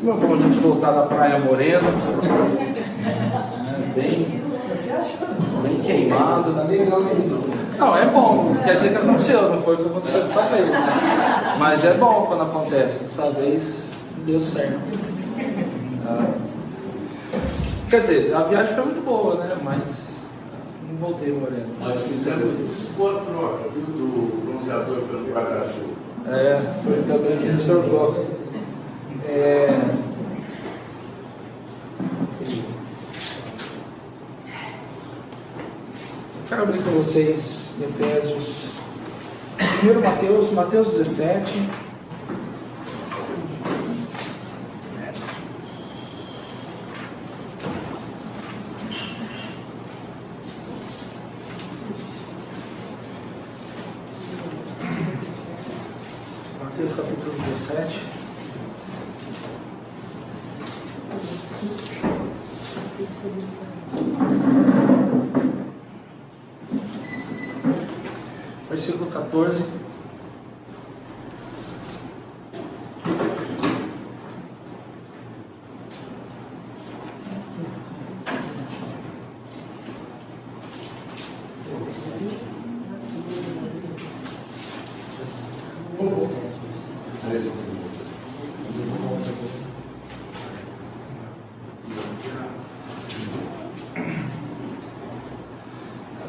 Não como a gente voltar da Praia Morena, bem queimado. Tá legal, hein? Não, é bom, quer dizer que aconteceu, não foi o que aconteceu dessa vez. Mas é bom quando acontece, dessa vez deu certo. Quer dizer, a viagem foi muito boa, né? Mas não voltei Moreno. Nós fizemos 4 trocas, viu, do bronzeador pelo guarda-chuva. Foi também que a gente trocou. Quero abrir com vocês em Efésios, primeiro Mateus 17. Mateus capítulo 17. Versículo 14.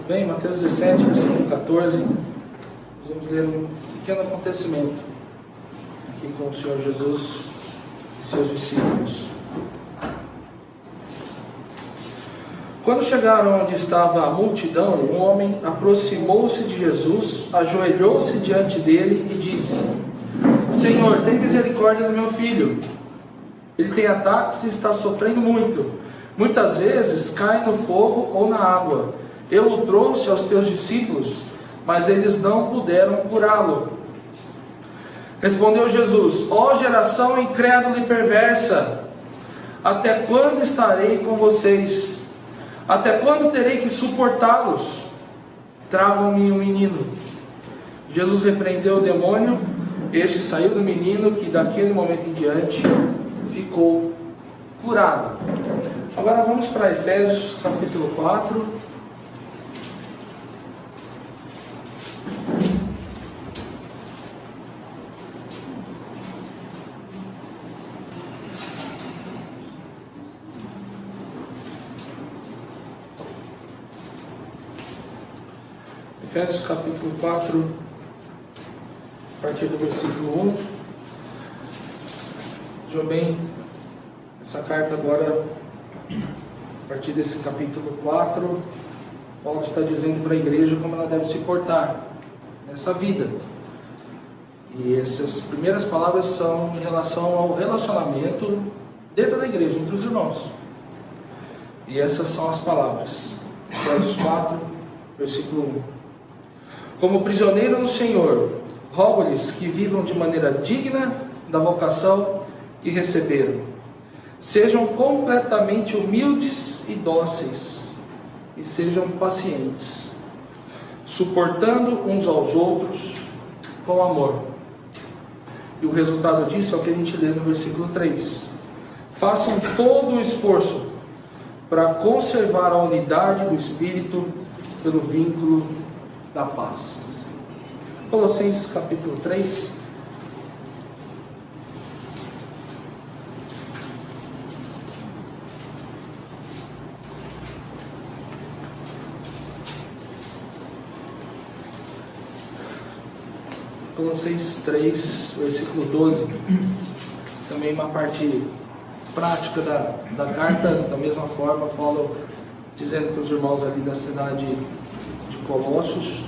Bem, Mateus 17, versículo 14. Vamos ler um pequeno acontecimento aqui com o Senhor Jesus e seus discípulos. Quando chegaram onde estava a multidão, um homem aproximou-se de Jesus, ajoelhou-se diante dele e disse: Senhor, tem misericórdia do meu filho. Ele tem ataques e está sofrendo muito. Muitas vezes cai no fogo ou na água. Eu o trouxe aos teus discípulos, mas eles não puderam curá-lo. Respondeu Jesus: ó geração incrédula e perversa, até quando estarei com vocês? Até quando terei que suportá-los? Tragam-me um menino. Jesus repreendeu o demônio, este saiu do menino, que daquele momento em diante ficou curado. Agora vamos para Efésios capítulo 4. Efésios capítulo 4, a partir do versículo 1. Vejam bem, essa carta agora, a partir desse capítulo 4, Paulo está dizendo para a igreja como ela deve se portar nessa vida. E essas primeiras palavras são em relação ao relacionamento dentro da igreja, entre os irmãos. E essas são as palavras. Efésios 4, versículo 1. Como prisioneiro no Senhor, rogo-lhes que vivam de maneira digna da vocação que receberam. Sejam completamente humildes e dóceis, e sejam pacientes, suportando uns aos outros com amor. E o resultado disso é o que a gente lê no versículo 3. Façam todo o esforço para conservar a unidade do Espírito pelo vínculo da paz. Colossenses capítulo 3. Colossenses 3, versículo 12. Também uma parte prática da carta, da mesma forma, Paulo dizendo para os irmãos ali da cidade de Colossos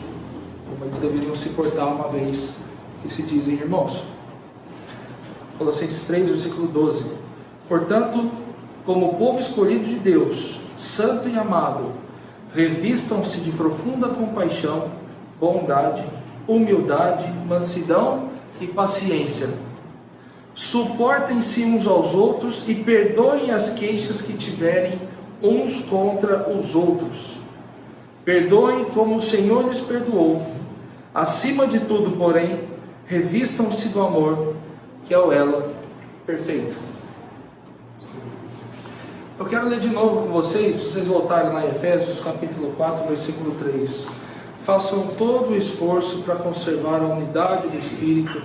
como eles deveriam se portar uma vez que se dizem irmãos. Colossenses 3, versículo 12. Portanto, como povo escolhido de Deus, santo e amado, revistam-se de profunda compaixão, bondade, humildade, mansidão e paciência. Suportem-se uns aos outros e perdoem as queixas que tiverem uns contra os outros. Perdoem como o Senhor lhes perdoou. Acima de tudo, porém, revistam-se do amor, que é o elo perfeito. Eu quero ler de novo com vocês, se vocês voltarem lá em Efésios capítulo 4, versículo 3. Façam todo o esforço para conservar a unidade do Espírito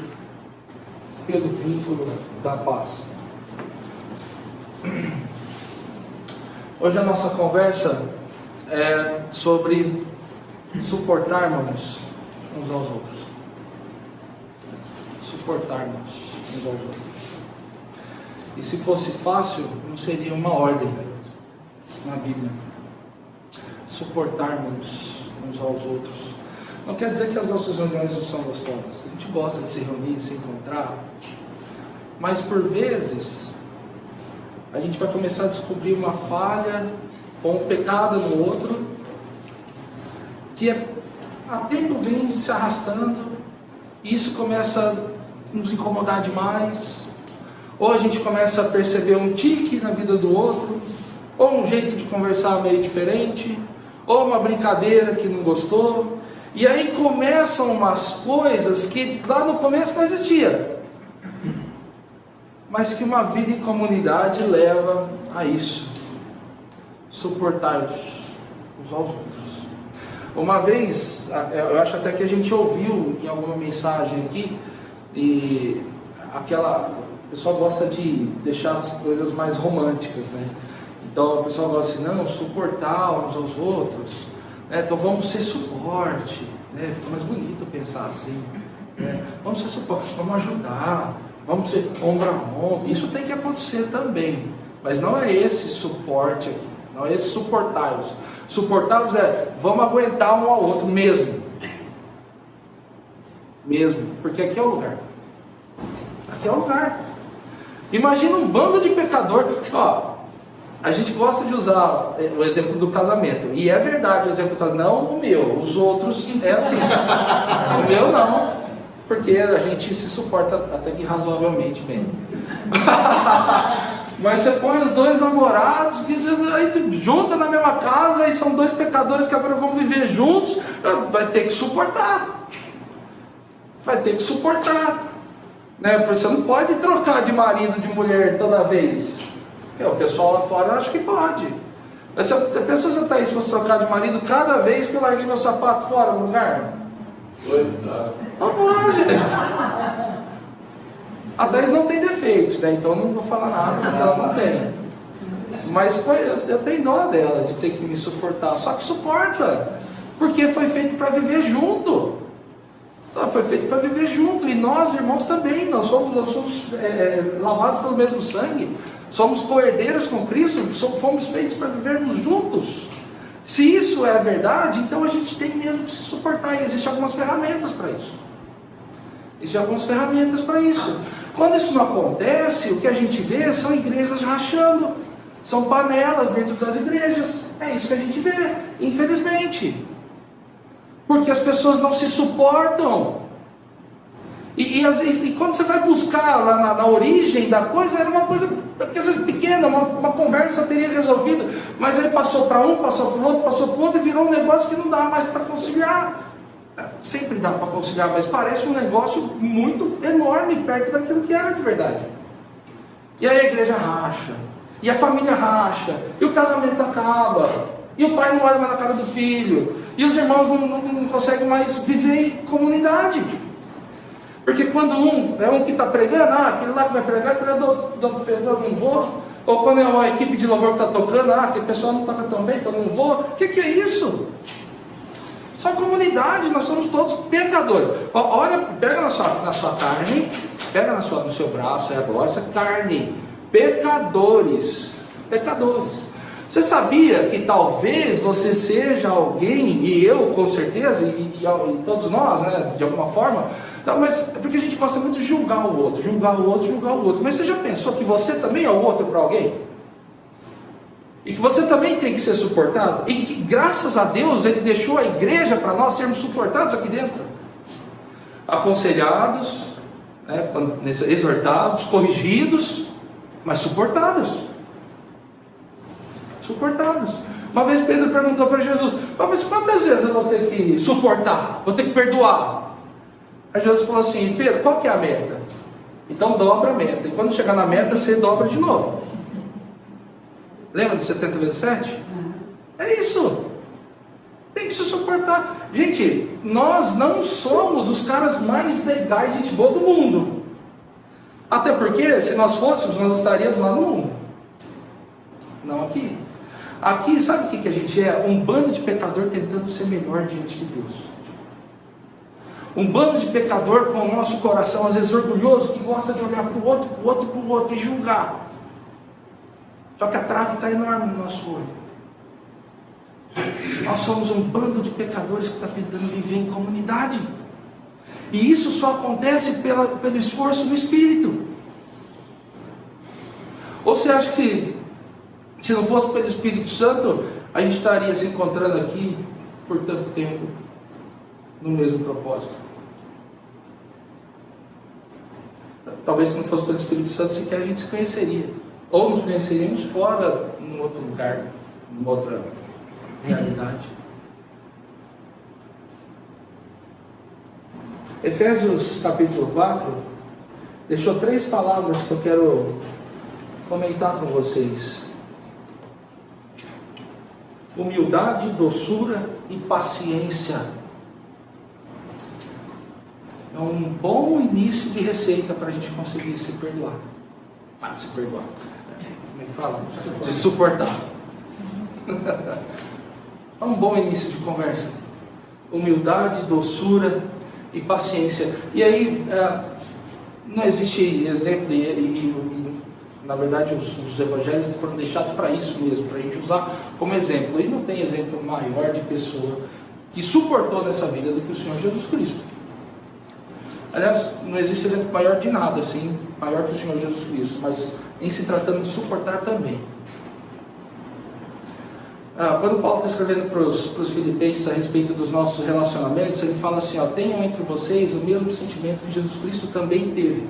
pelo vínculo da paz. Hoje a nossa conversa é sobre suportarmos uns aos outros. Suportarmos uns aos outros. E se fosse fácil, não seria uma ordem na Bíblia. Suportarmos uns aos outros. Não quer dizer que as nossas reuniões não são gostosas. A gente gosta de se reunir, se encontrar. Mas por vezes, a gente vai começar a descobrir uma falha ou um pecado no outro, que há tempo vem se arrastando, e isso começa a nos incomodar demais. Ou a gente começa a perceber um tique na vida do outro, ou um jeito de conversar meio diferente, ou uma brincadeira que não gostou, e aí começam umas coisas que lá no começo não existia, mas que uma vida em comunidade leva a isso. Suportar uns aos outros. Uma vez, eu acho até que a gente ouviu em alguma mensagem aqui, e o pessoal gosta de deixar as coisas mais românticas, né? Então o pessoal gosta assim, não, suportar uns aos outros, né? Então vamos ser suporte, né? Fica mais bonito pensar assim, né? Vamos ser suporte, vamos ajudar, vamos ser ombro a ombro. Isso tem que acontecer também, mas não é esse suporte aqui, não é esse suportar-os. Suportar-os é, vamos aguentar um ao outro mesmo, porque aqui é o lugar. Aqui é o lugar. Imagina um bando de pecador. Ó, a gente gosta de usar o exemplo do casamento, e é verdade o exemplo do casamento, não o meu, os outros é assim. O meu não, porque a gente se suporta até que razoavelmente bem. Mas você põe os dois namorados, aí junta na mesma casa, e são dois pecadores que agora vão viver juntos, vai ter que suportar. Vai ter que suportar. Né? Porque você não pode trocar de marido, de mulher toda vez. O pessoal lá fora acha que pode. Mas a pessoa, você está aí, se fosse trocar de marido cada vez que eu larguei meu sapato fora do lugar? Não pode. A 10 não tem defeitos, né? Então eu não vou falar nada porque ela não tem. Mas eu tenho dó dela de ter que me suportar. Só que suporta, porque foi feito para viver junto. Foi feito para viver junto. E nós, irmãos, também. Nós somos lavados pelo mesmo sangue. Somos co-herdeiros com Cristo. Fomos feitos para vivermos juntos. Se isso é a verdade, então a gente tem mesmo que se suportar. E existem algumas ferramentas para isso. Existem algumas ferramentas para isso. Quando isso não acontece, o que a gente vê são igrejas rachando. São panelas dentro das igrejas. É isso que a gente vê, infelizmente. Porque as pessoas não se suportam. Às vezes, e quando você vai buscar lá na origem da coisa, era uma coisa que às vezes pequena, uma conversa teria resolvido, mas aí passou para um, passou para o outro, passou para o outro, e virou um negócio que não dá mais para conciliar. Sempre dá para conciliar, mas parece um negócio muito enorme perto daquilo que era de verdade. E aí a igreja racha, e a família racha, e o casamento acaba, e o pai não olha mais na cara do filho, e os irmãos não conseguem mais viver em comunidade. Porque quando um que está pregando, aquele lá que vai pregar, aquele é do outro eu não vou. Ou quando é uma equipe de louvor que está tocando, aquele pessoal não toca tão bem, então eu não vou. O que é isso? Só comunidade, nós somos todos pecadores. Olha, pega na sua carne, pega no seu braço, agora essa carne. Pecadores. Você sabia que talvez você seja alguém, e eu com certeza, e todos nós, né, de alguma forma, então, mas é porque a gente gosta muito de julgar o outro. Mas você já pensou que você também é o outro para alguém? E que você também tem que ser suportado? E que graças a Deus Ele deixou a igreja para nós sermos suportados aqui dentro. Aconselhados, né, exortados, corrigidos, mas suportados. Uma vez Pedro perguntou para Jesus, mas quantas vezes eu vou ter que suportar? Vou ter que perdoar? Aí Jesus falou assim, Pedro, qual que é a meta? Então dobra a meta, e quando chegar na meta, você dobra de novo. Lembra de 70 vezes 7? É isso. Tem que se suportar. Gente, nós não somos os caras mais legais e de boa do mundo. Até porque, se nós fôssemos, nós estaríamos lá no mundo. Não aqui. Aqui, sabe o que a gente é? Um bando de pecador tentando ser melhor diante de Deus. Um bando de pecador com o nosso coração, às vezes orgulhoso, que gosta de olhar para o outro, para o outro, para o outro e julgar. Só que a trave está enorme no nosso olho. Nós somos um bando de pecadores que está tentando viver em comunidade. E isso só acontece pelo esforço do Espírito. Ou você acha que, se não fosse pelo Espírito Santo, a gente estaria se encontrando aqui por tanto tempo, no mesmo propósito? Talvez se não fosse pelo Espírito Santo, sequer a gente se conheceria. Ou nos conheceríamos fora, em outro lugar, em outra realidade. Efésios capítulo 4 deixou 3 palavras que eu quero comentar com vocês: humildade, doçura e paciência. É um bom início de receita para a gente conseguir se perdoar. Se perdoar. Como é que fala? Se suportar. É um bom início de conversa. Humildade, doçura e paciência. E aí, não existe exemplo, e na verdade os evangelhos foram deixados para isso mesmo, para a gente usar como exemplo. E não tem exemplo maior de pessoa que suportou nessa vida do que o Senhor Jesus Cristo. Aliás, não existe exemplo maior de nada, assim, maior que o Senhor Jesus Cristo, mas em se tratando de suportar também. Quando Paulo está escrevendo para os filipenses a respeito dos nossos relacionamentos, ele fala assim, tenham entre vocês o mesmo sentimento que Jesus Cristo também teve.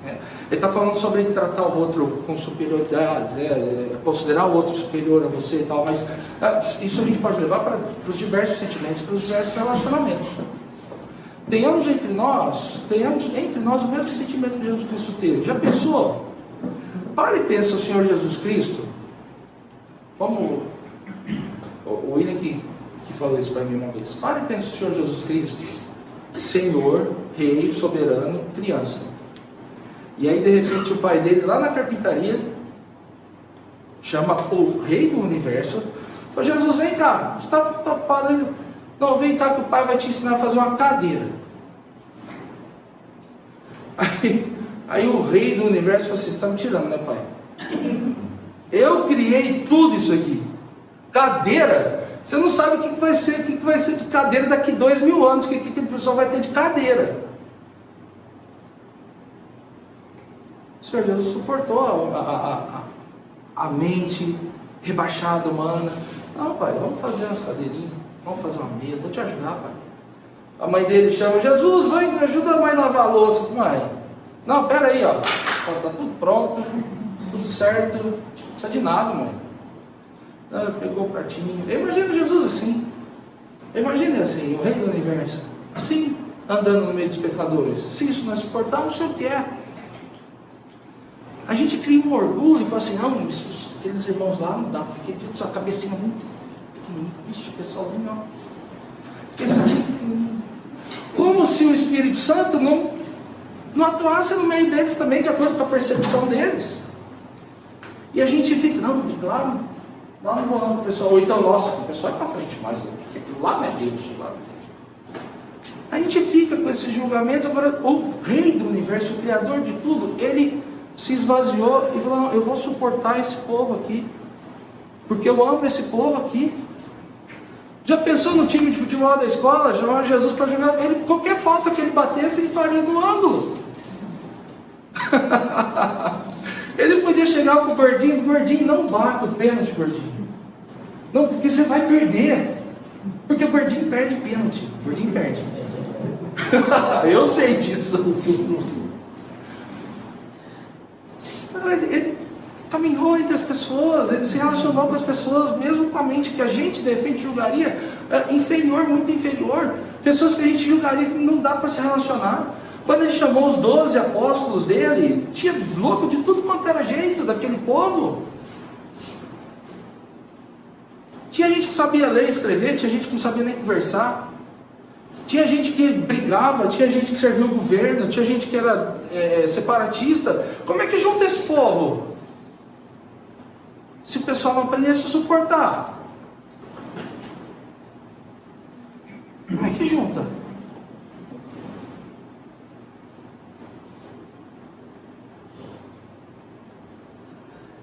Ele está falando sobre tratar o outro com superioridade, considerar o outro superior a você e tal, mas isso a gente pode levar para os diversos sentimentos, para os diversos relacionamentos. Tenhamos entre nós o mesmo sentimento que Jesus Cristo teve. Já pensou? Para e pensa o Senhor Jesus Cristo, como o William que falou isso para mim uma vez. Para e pensa o Senhor Jesus Cristo, Senhor, Rei, soberano, criança. E aí de repente o pai dele lá na carpintaria chama o Rei do Universo, fala: Jesus, vem cá, você está parando? Não, vem cá que o pai vai te ensinar a fazer uma cadeira. Aí o Rei do Universo falou: vocês estão me tirando, né, pai? Eu criei tudo isso aqui. Cadeira? Você não sabe o que vai ser de cadeira daqui 2000 anos, o que aquele pessoal vai ter de cadeira. O Senhor Jesus suportou a mente rebaixada humana. Não, pai, vamos fazer umas cadeirinhas, vamos fazer uma mesa, vou te ajudar, pai. A mãe dele chama: Jesus, vai, me ajuda a mãe a lavar a louça. Mãe, não, pera aí, tá tudo pronto, tudo certo, não precisa de nada, mãe. Pegou o pratinho. Eu imagino Jesus assim. Imagine assim, o Rei do Universo, assim, andando no meio dos pecadores. Se isso não é suportar, não sei o que é. A gente cria um orgulho e fala assim: não, aqueles irmãos lá não dá, porque a cabecinha muito pequenininha. Vixe, pessoalzinho, pensamento pequenininho. Como se o Espírito Santo não atuasse no meio deles também, de acordo com a percepção deles. E a gente fica: não, lá não vou não, pessoal. Ou então, nossa, o pessoal é para frente, mas lá não é Deus, lá não é Deus. A gente fica com esses julgamentos. Agora, o Rei do Universo, o Criador de tudo, ele se esvaziou e falou: não, eu vou suportar esse povo aqui, porque eu amo esse povo aqui. Já pensou no time de futebol da escola, chamava Jesus para jogar? Qualquer falta que ele batesse, ele faria no ângulo. Ele podia chegar para o gordinho, não bata o pênalti, gordinho. Não, porque você vai perder. Porque o gordinho perde pênalti. O gordinho perde. Eu sei disso. Ele caminhou entre as pessoas, ele se relacionou com as pessoas, mesmo com a mente que a gente de repente julgaria inferior, muito inferior. Pessoas que a gente julgaria que não dá para se relacionar. Quando ele chamou os 12 apóstolos dele, tinha louco de tudo quanto era jeito daquele povo. Tinha gente que sabia ler e escrever, tinha gente que não sabia nem conversar. Tinha gente que brigava, tinha gente que serviu o governo, tinha gente que era separatista. Como é que junta esse povo? Se o pessoal não aprendesse a suportar. Como é que junta?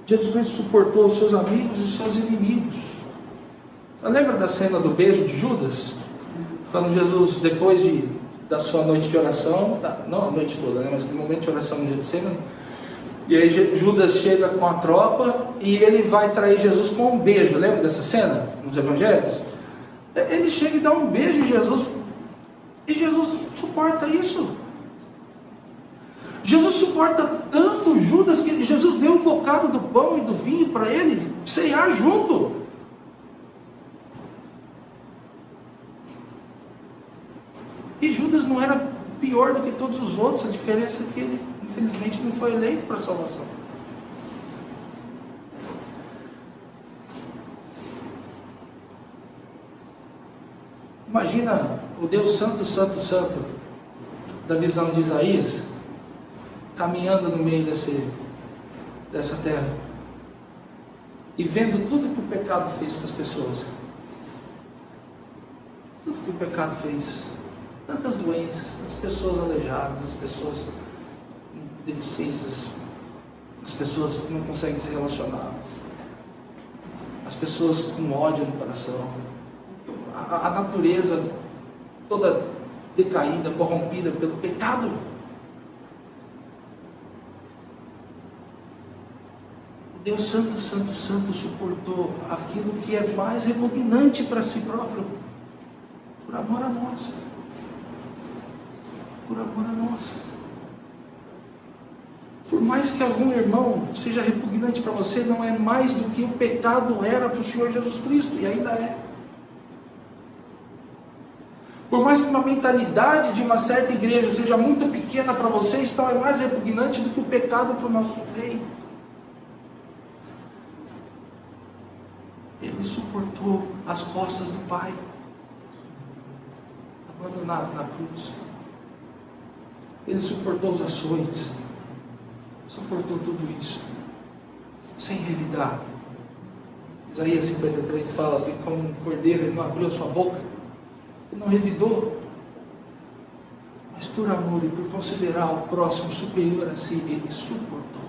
Jesus Cristo suportou os seus amigos e os seus inimigos. Você lembra da cena do beijo de Judas? Quando Jesus, depois da sua noite de oração, não a noite toda, né, mas tem um momento de oração no Getsemane, e aí Judas chega com a tropa e ele vai trair Jesus com um beijo. Lembra dessa cena nos evangelhos? Ele chega e dá um beijo em Jesus, e Jesus suporta isso. Jesus suporta tanto Judas que Jesus deu um bocado do pão e do vinho para ele ceiar junto. E Judas não era pior do que todos os outros, a diferença é que ele, infelizmente, não foi eleito para a salvação. Imagina o Deus Santo, Santo, Santo, da visão de Isaías, caminhando no meio dessa terra, e vendo tudo que o pecado fez com as pessoas. Tudo que o pecado fez. Tantas doenças, as pessoas aleijadas, as pessoas com deficiências, as pessoas que não conseguem se relacionar, as pessoas com ódio no coração, a natureza toda decaída, corrompida pelo pecado. Deus Santo, Santo, Santo suportou aquilo que é mais repugnante para si próprio, por amor a nós. Por amor a nós. Por mais que algum irmão seja repugnante para você, não é mais do que o pecado era para o Senhor Jesus Cristo, e ainda é. Por mais que uma mentalidade de uma certa igreja seja muito pequena para vocês, então é mais repugnante do que o pecado para o nosso Rei. Ele suportou as costas do Pai, abandonado na cruz. Ele suportou os açoites, suportou tudo isso, sem revidar. Isaías 53 fala que como um cordeiro ele não abriu a sua boca, ele não revidou, mas por amor e por considerar o próximo superior a si, ele suportou.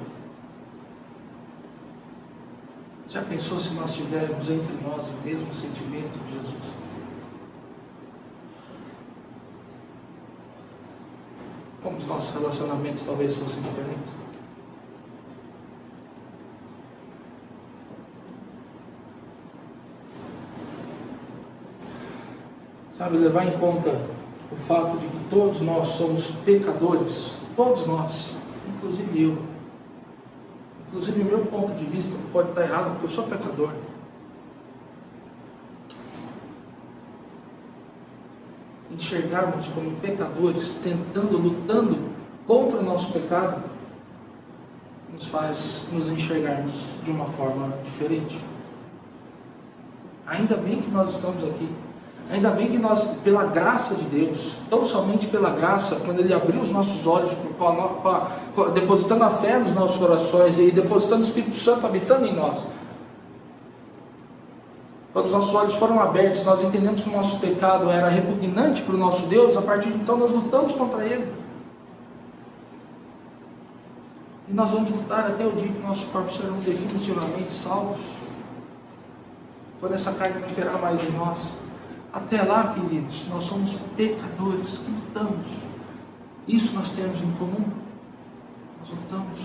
Já pensou se nós tivermos entre nós o mesmo sentimento de Jesus? Como os nossos relacionamentos talvez fossem diferentes. Sabe, levar em conta o fato de que todos nós somos pecadores, todos nós, inclusive eu. Inclusive o meu ponto de vista pode estar errado, porque eu sou pecador. Enxergarmos como pecadores, lutando contra o nosso pecado, nos faz nos enxergarmos de uma forma diferente. Ainda bem que nós estamos aqui. Ainda bem que nós, pela graça de Deus, tão somente pela graça, quando Ele abriu os nossos olhos, depositando a fé nos nossos corações e depositando o Espírito Santo habitando em nós. Quando os nossos olhos foram abertos, nós entendemos que o nosso pecado era repugnante para o nosso Deus, a partir de então nós lutamos contra Ele. E nós vamos lutar até o dia que nossos corpos serão definitivamente salvos. Quando essa carne não imperar mais em nós. Até lá, queridos, nós somos pecadores que lutamos. Isso nós temos em comum. Nós lutamos.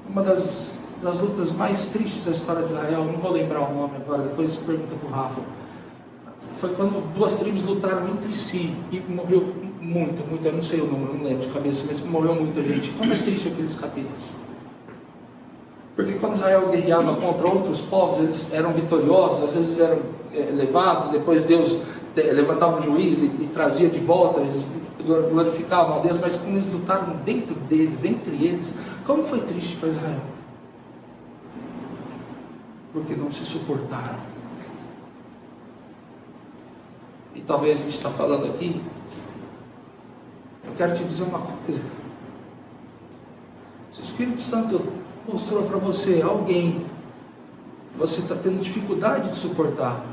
Uma das lutas mais tristes da história de Israel, não vou lembrar o nome agora, depois pergunta para o Rafa, foi quando duas tribos lutaram entre si e morreu muito, eu não sei o número, não lembro de cabeça, mas morreu muita gente. Como é triste aqueles capítulos. Porque quando Israel guerreava contra outros povos, eles eram vitoriosos, às vezes eram levados, depois Deus levantava um juiz e trazia de volta, eles glorificavam a Deus, mas quando eles lutaram dentro deles, entre eles, como foi triste para Israel. porque não se suportaram. E talvez a gente está falando aqui, eu quero te dizer uma coisa. Se o Espírito Santo mostrou para você alguém que você está tendo dificuldade de suportar,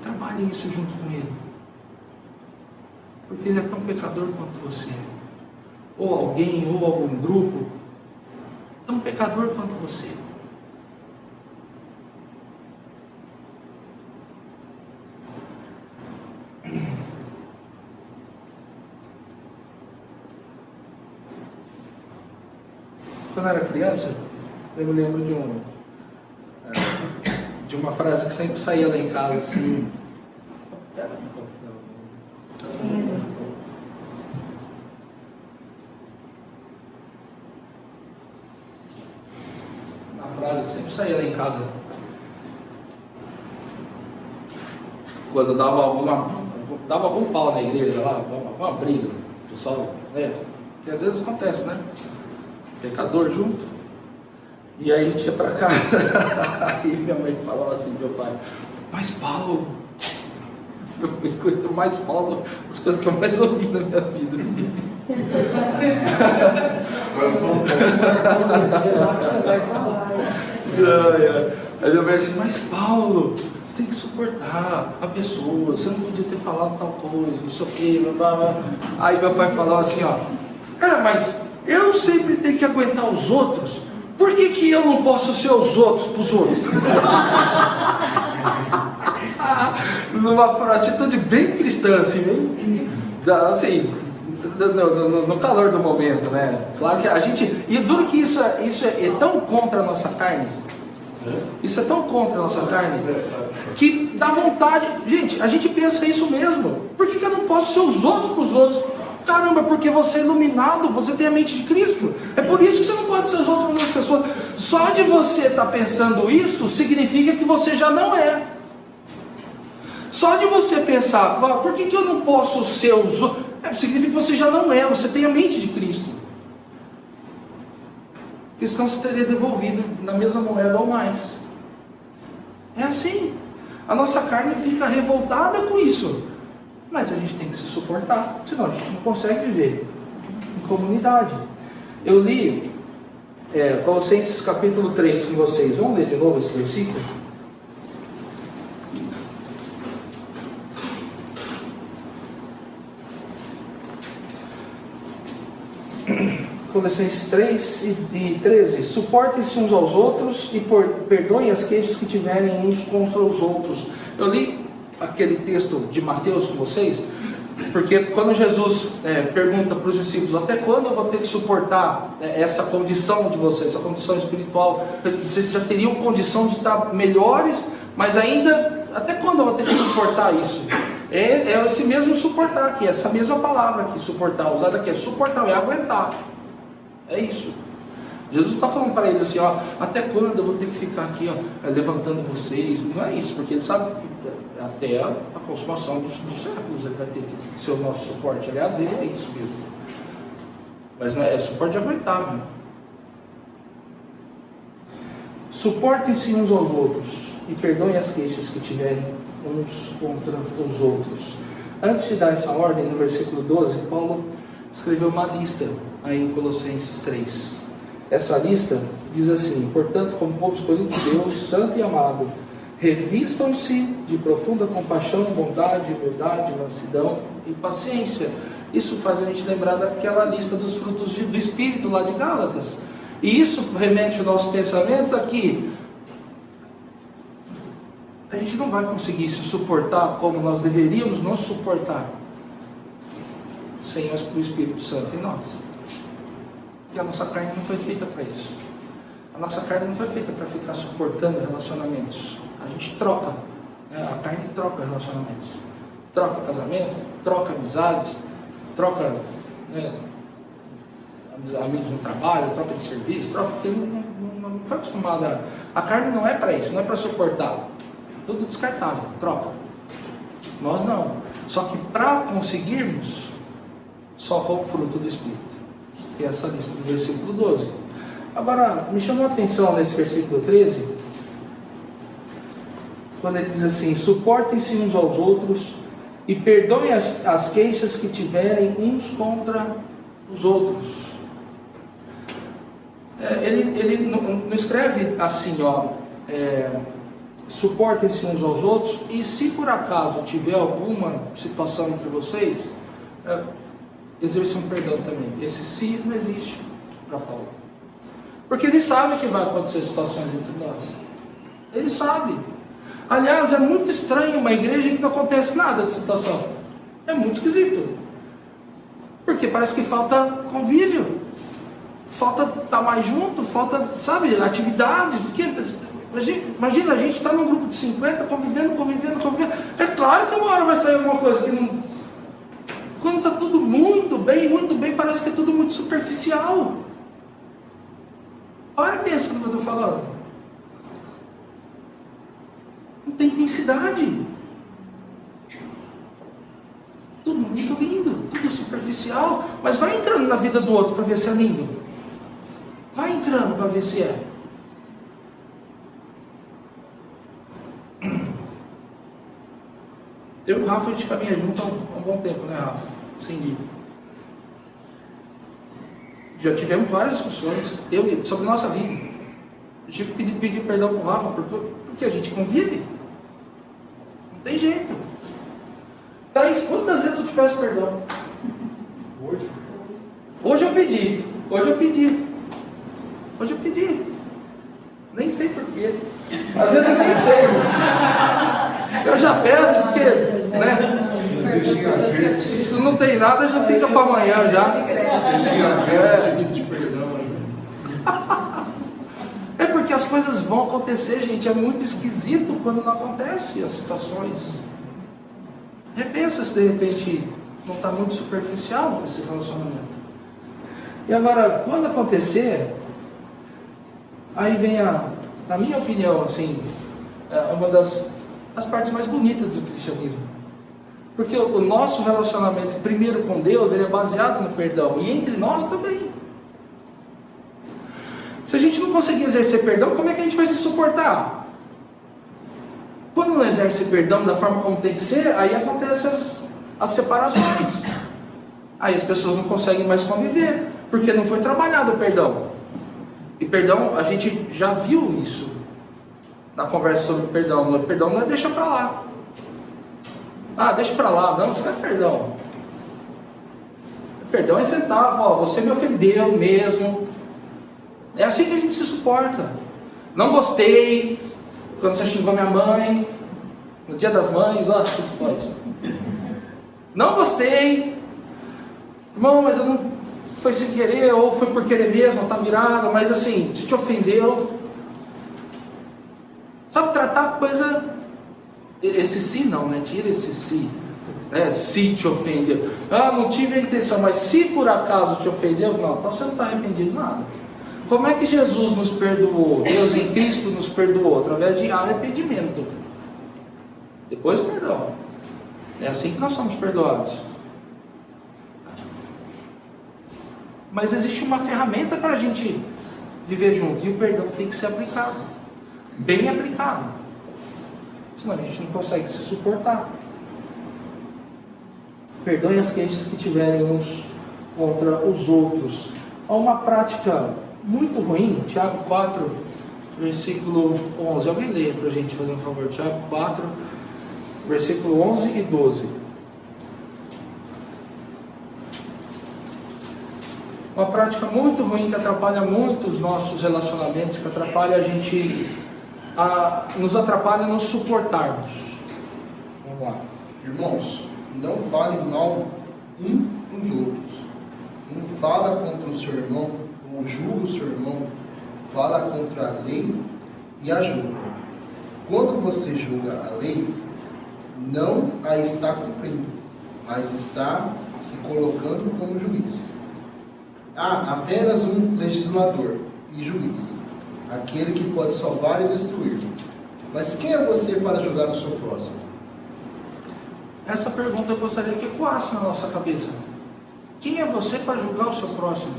trabalhe isso junto com ele, porque ele é tão pecador quanto você, ou alguém, ou algum grupo tão pecador quanto você. Quando eu era criança, eu me lembro de uma frase que sempre saía lá em casa, assim. Uma frase que sempre saía lá em casa. Quando dava algum pau na igreja lá, uma briga, o pessoal, que às vezes acontece, né? Pecador junto. E aí a gente ia para casa. Aí minha mãe falava assim, meu pai, mas Paulo, quanto mais Paulo, as coisas que eu mais ouvi na minha vida, assim. Aí eu vejo assim, mas Paulo, você tem que suportar a pessoa, você não podia ter falado tal coisa, não sei o que, blá, blá. Aí meu pai falava assim, mas eu sempre tenho que aguentar os outros, por que eu não posso ser os outros para os outros? Numa atitude bem cristã, assim, no calor do momento, né? Claro que a gente, e duro que isso é tão contra a nossa carne, isso é tão contra a nossa carne, que dá vontade, gente, a gente pensa isso mesmo, por que eu não posso ser os outros para os outros? Caramba, porque você é iluminado, você tem a mente de Cristo. É por isso que você não pode ser os outros para as pessoas. Só de você estar pensando isso, significa que você já não é. Só de você pensar, por que eu não posso ser os outros? Significa que você já não é, você tem a mente de Cristo. Porque senão você teria devolvido na mesma moeda ou mais. É assim. A nossa carne fica revoltada com isso. Mas a gente tem que se suportar, senão a gente não consegue viver em comunidade. Eu li Colossenses capítulo 3 com vocês. Vamos ler de novo esse versículo? Colossenses 3 e 13. Suportem-se uns aos outros e perdoem as queixas que tiverem uns contra os outros. Eu li aquele texto de Mateus com vocês, porque quando Jesus pergunta para os discípulos, até quando eu vou ter que suportar essa condição de vocês, essa condição espiritual, vocês já teriam condição de estar melhores, mas ainda, até quando eu vou ter que suportar isso? É esse mesmo suportar aqui, essa mesma palavra aqui, suportar, usada aqui, é suportar, é aguentar, é isso. Jesus está falando para ele assim, até quando eu vou ter que ficar aqui, levantando vocês? Não é isso, porque ele sabe que até a consumação dos séculos ele vai ter que ser o nosso suporte. Aliás, ele é isso mesmo. Mas não é suporte de aguentar, mesmo. Suportem-se uns aos outros e perdoem as queixas que tiverem uns contra os outros. Antes de dar essa ordem, no versículo 12, Paulo escreveu uma lista aí em Colossenses 3. Essa lista diz assim: portanto, como povo escolhido de Deus, santo e amado, revistam-se de profunda compaixão, bondade, humildade, mansidão e paciência. Isso faz a gente lembrar daquela lista dos frutos do Espírito lá de Gálatas. E isso remete o nosso pensamento aqui. A gente não vai conseguir se suportar como nós deveríamos nos suportar sem o Espírito Santo em nós. Porque a nossa carne não foi feita para isso. A nossa carne não foi feita para ficar suportando relacionamentos. A gente troca, né? A carne troca relacionamentos. Troca casamento, troca amizades, troca, né, amigos no trabalho, troca de serviço, troca, porque não foi acostumada. A carne não é para isso, não é para suportar. Tudo descartável, troca. Nós não. Só que para conseguirmos, só com o fruto do Espírito. Que é essa lista do versículo 12. Agora, me chamou a atenção nesse versículo 13, quando ele diz assim: suportem-se uns aos outros e perdoem as queixas que tiverem uns contra os outros. Ele não escreve assim, suportem-se uns aos outros, e se por acaso tiver alguma situação entre vocês, exerçam perdão também. Esse "se" não existe para Paulo, porque ele sabe que vai acontecer situações entre nós. Ele sabe. Aliás, é muito estranho uma igreja em que não acontece nada de situação. É muito esquisito, porque parece que falta convívio, falta estar mais junto, falta, sabe, atividade. Porque imagina, a gente está num grupo de 50 convivendo. É claro que uma hora vai sair alguma coisa que não. Quando está tudo muito bem, parece que é tudo muito superficial. Olha e pensa no que eu estou falando. Não tem intensidade. Tudo muito lindo, tudo superficial. Mas vai entrando na vida do outro para ver se é lindo. Vai entrando para ver se é. Eu e o Rafa, a gente caminha junto há um bom tempo, né, Rafa? Sim. Já tivemos várias discussões sobre nossa vida. Eu tive que pedir perdão para o Rafa, porque a gente convive. Não tem jeito. Thaís, quantas vezes eu te peço perdão? Hoje eu pedi. Nem sei porquê. Às vezes eu nem sei. Eu já peço porque, né? Se não tem nada, já fica para amanhã já. É porque as coisas vão acontecer, gente. É muito esquisito quando não acontece as situações. Repensa se de repente não está muito superficial esse relacionamento. E agora, quando acontecer, aí vem na minha opinião, assim, uma das partes mais bonitas do cristianismo. Porque o nosso relacionamento, primeiro com Deus, ele é baseado no perdão. E entre nós também. Se a gente não conseguir exercer perdão, como é que a gente vai se suportar? Quando não exerce perdão da forma como tem que ser, aí acontecem as separações. Aí as pessoas não conseguem mais conviver, porque não foi trabalhado o perdão. E perdão, a gente já viu isso na conversa sobre perdão. O perdão não é deixa pra lá. Deixa pra lá. Não, isso não é perdão. Perdão é sentar, você me ofendeu mesmo. É assim que a gente se suporta. Não gostei quando você xingou minha mãe no dia das mães, acho que isso pode. Não gostei, irmão, mas eu não foi sem querer, ou foi por querer mesmo, tá virado, mas assim, se te ofendeu. Sabe, tratar a coisa. Esse "se" não, né? Tira esse "se", né? Se te ofendeu. Não tive a intenção, mas se por acaso te ofendeu, não, então você não está arrependido de nada. Como é que Jesus nos perdoou? Deus em Cristo nos perdoou? Através de arrependimento. Depois perdão. É assim que nós somos perdoados. Mas existe uma ferramenta para a gente viver junto. E o perdão tem que ser aplicado. Bem aplicado. Senão a gente não consegue se suportar. Perdoem as queixas que tiverem uns contra os outros. Há uma prática muito ruim, Tiago 4, versículo 11. Alguém leia para a gente, fazer um favor. Tiago 4, versículo 11 e 12. Uma prática muito ruim que atrapalha muito os nossos relacionamentos, que atrapalha a gente, nos atrapalha a nos suportarmos. Vamos lá. Irmãos, não falem mal uns dos outros. Não fala contra o seu irmão, ou julga o seu irmão, fala contra a lei e a julga. Quando você julga a lei, não a está cumprindo, mas está se colocando como juiz. Há apenas um legislador e juiz, aquele que pode salvar e destruir. Mas quem é você para julgar o seu próximo? Essa pergunta eu gostaria que ecoasse na nossa cabeça. Quem é você para julgar o seu próximo?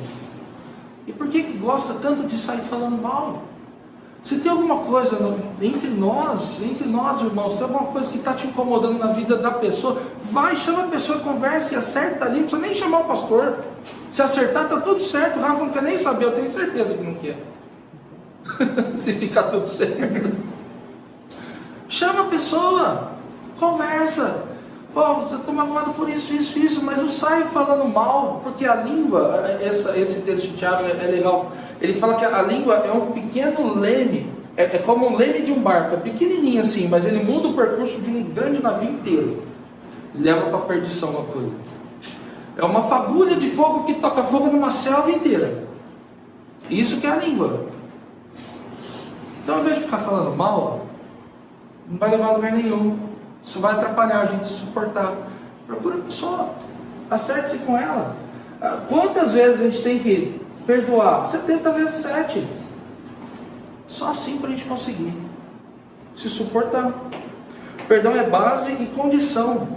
E por que gosta tanto de sair falando mal? Se tem alguma coisa entre nós irmãos, tem alguma coisa que está te incomodando na vida da pessoa, vai, chama a pessoa, conversa e acerta ali, não precisa nem chamar o pastor. Se acertar, está tudo certo. O Rafa não quer nem saber, eu tenho certeza que não quer. Se ficar tudo certo. Chama a pessoa, conversa. Você está magoado por isso, mas não sai falando mal, porque a língua, esse texto de Tiago é legal. Ele fala que a língua é um pequeno leme, é como um leme de um barco, é pequenininho assim, mas ele muda o percurso de um grande navio inteiro, leva para a perdição a coisa. É uma fagulha de fogo que toca fogo numa selva inteira. Isso que é a língua. Então, ao invés de ficar falando mal, não vai levar a lugar nenhum. Isso vai atrapalhar a gente se suportar. Procura a pessoa, acerte-se com ela. Quantas vezes a gente tem que perdoar? 70 vezes 7. Só assim para a gente conseguir se suportar. Perdão é base e condição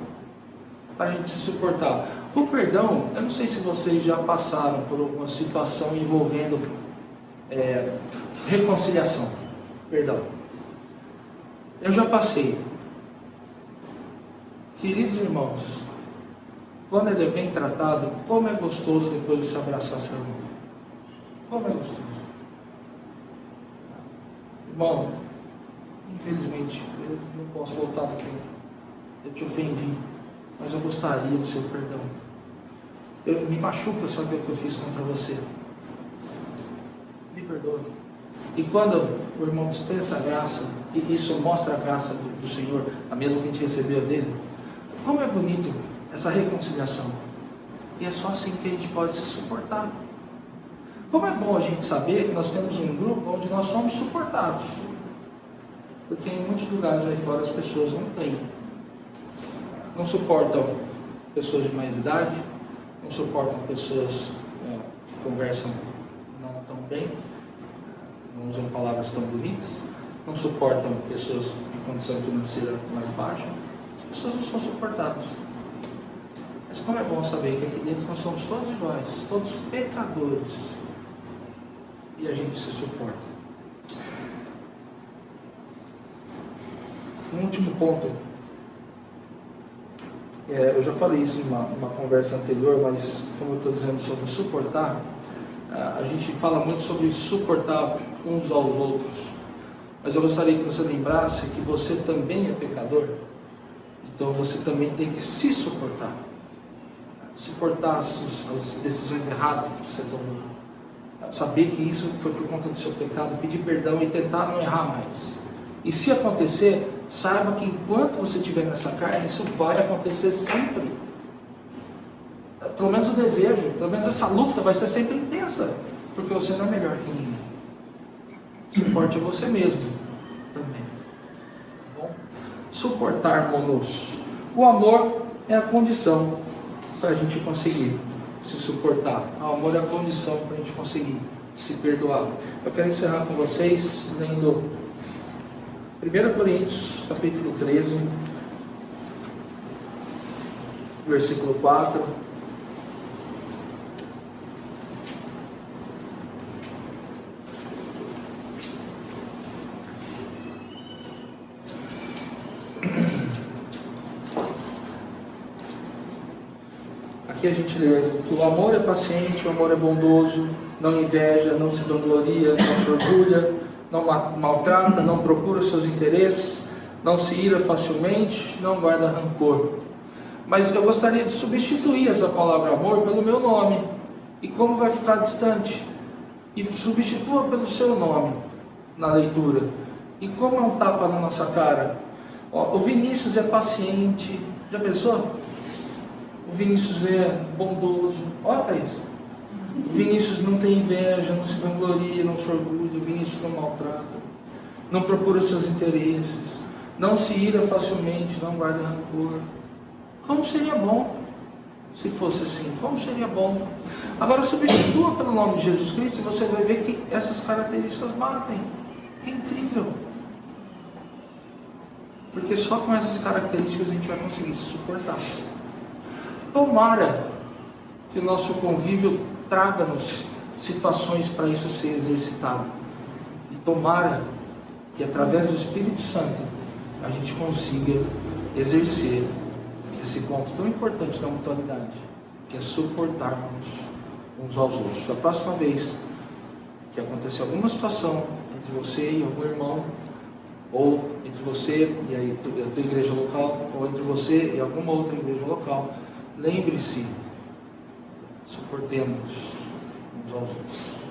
para a gente se suportar. O perdão, eu não sei se vocês já passaram por alguma situação envolvendo reconciliação. Perdão. Eu já passei. Queridos irmãos, quando ele é bem tratado, como é gostoso depois de se abraçar seu irmão. Como é gostoso. Irmão, infelizmente, eu não posso voltar no tempo. Eu te ofendi, mas eu gostaria do seu perdão. Me machuca saber o que eu fiz contra você. Me perdoe. E quando o irmão dispensa a graça, e isso mostra a graça do Senhor, a mesma que a gente recebeu dele, como é bonito essa reconciliação. E é só assim que a gente pode se suportar. Como é bom a gente saber que nós temos um grupo onde nós somos suportados. Porque em muitos lugares aí fora as pessoas não têm. Não suportam pessoas de mais idade, não suportam pessoas que conversam não tão bem, não usam palavras tão bonitas, não suportam pessoas de condição financeira mais baixa. As pessoas não são suportadas. Mas como é bom saber que aqui dentro nós somos todos iguais, todos pecadores, e a gente se suporta. Um último ponto, eu já falei isso em uma conversa anterior, mas como eu estou dizendo sobre suportar, a gente fala muito sobre suportar uns aos outros, mas eu gostaria que você lembrasse que você também é pecador, então você também tem que se suportar. Suportar as decisões erradas que você tomou. Saber que isso foi por conta do seu pecado, pedir perdão e tentar não errar mais. E se acontecer, saiba que enquanto você estiver nessa carne, isso vai acontecer sempre. Pelo menos o desejo, pelo menos essa luta vai ser sempre intensa, porque você não é melhor que ninguém. Suporte a você mesmo também. Tá bom? Suportarmos. O amor é a condição para a gente conseguir se suportar. O amor é a condição para a gente conseguir se perdoar. Eu quero encerrar com vocês lendo 1 Coríntios, capítulo 13, versículo 4. Aqui a gente lê que o amor é paciente, o amor é bondoso, não inveja, não se vangloria, não se orgulha, não maltrata, não procura seus interesses, não se ira facilmente, não guarda rancor. Mas eu gostaria de substituir essa palavra amor pelo meu nome. E como vai ficar distante? E substitua pelo seu nome na leitura. E como é um tapa na nossa cara? O Vinícius é paciente. Já pensou? O Vinícius é bondoso. Olha isso. O Vinícius não tem inveja, não se vangloria, não se orgulha. O Vinícius não maltrata, não procura seus interesses, não se ira facilmente, não guarda rancor. Como seria bom se fosse assim? Como seria bom? Agora substitua pelo nome de Jesus Cristo e você vai ver que essas características batem. Que incrível! Porque só com essas características a gente vai conseguir se suportar. Tomara que o nosso convívio traga-nos situações para isso ser exercitado. E tomara que através do Espírito Santo a gente consiga exercer esse ponto tão importante da mutualidade, que é suportarmos uns aos outros. Da próxima vez que acontecer alguma situação entre você e algum irmão, ou entre você e a tua igreja local, ou entre você e alguma outra igreja local, lembre-se, suportemos uns aos outros.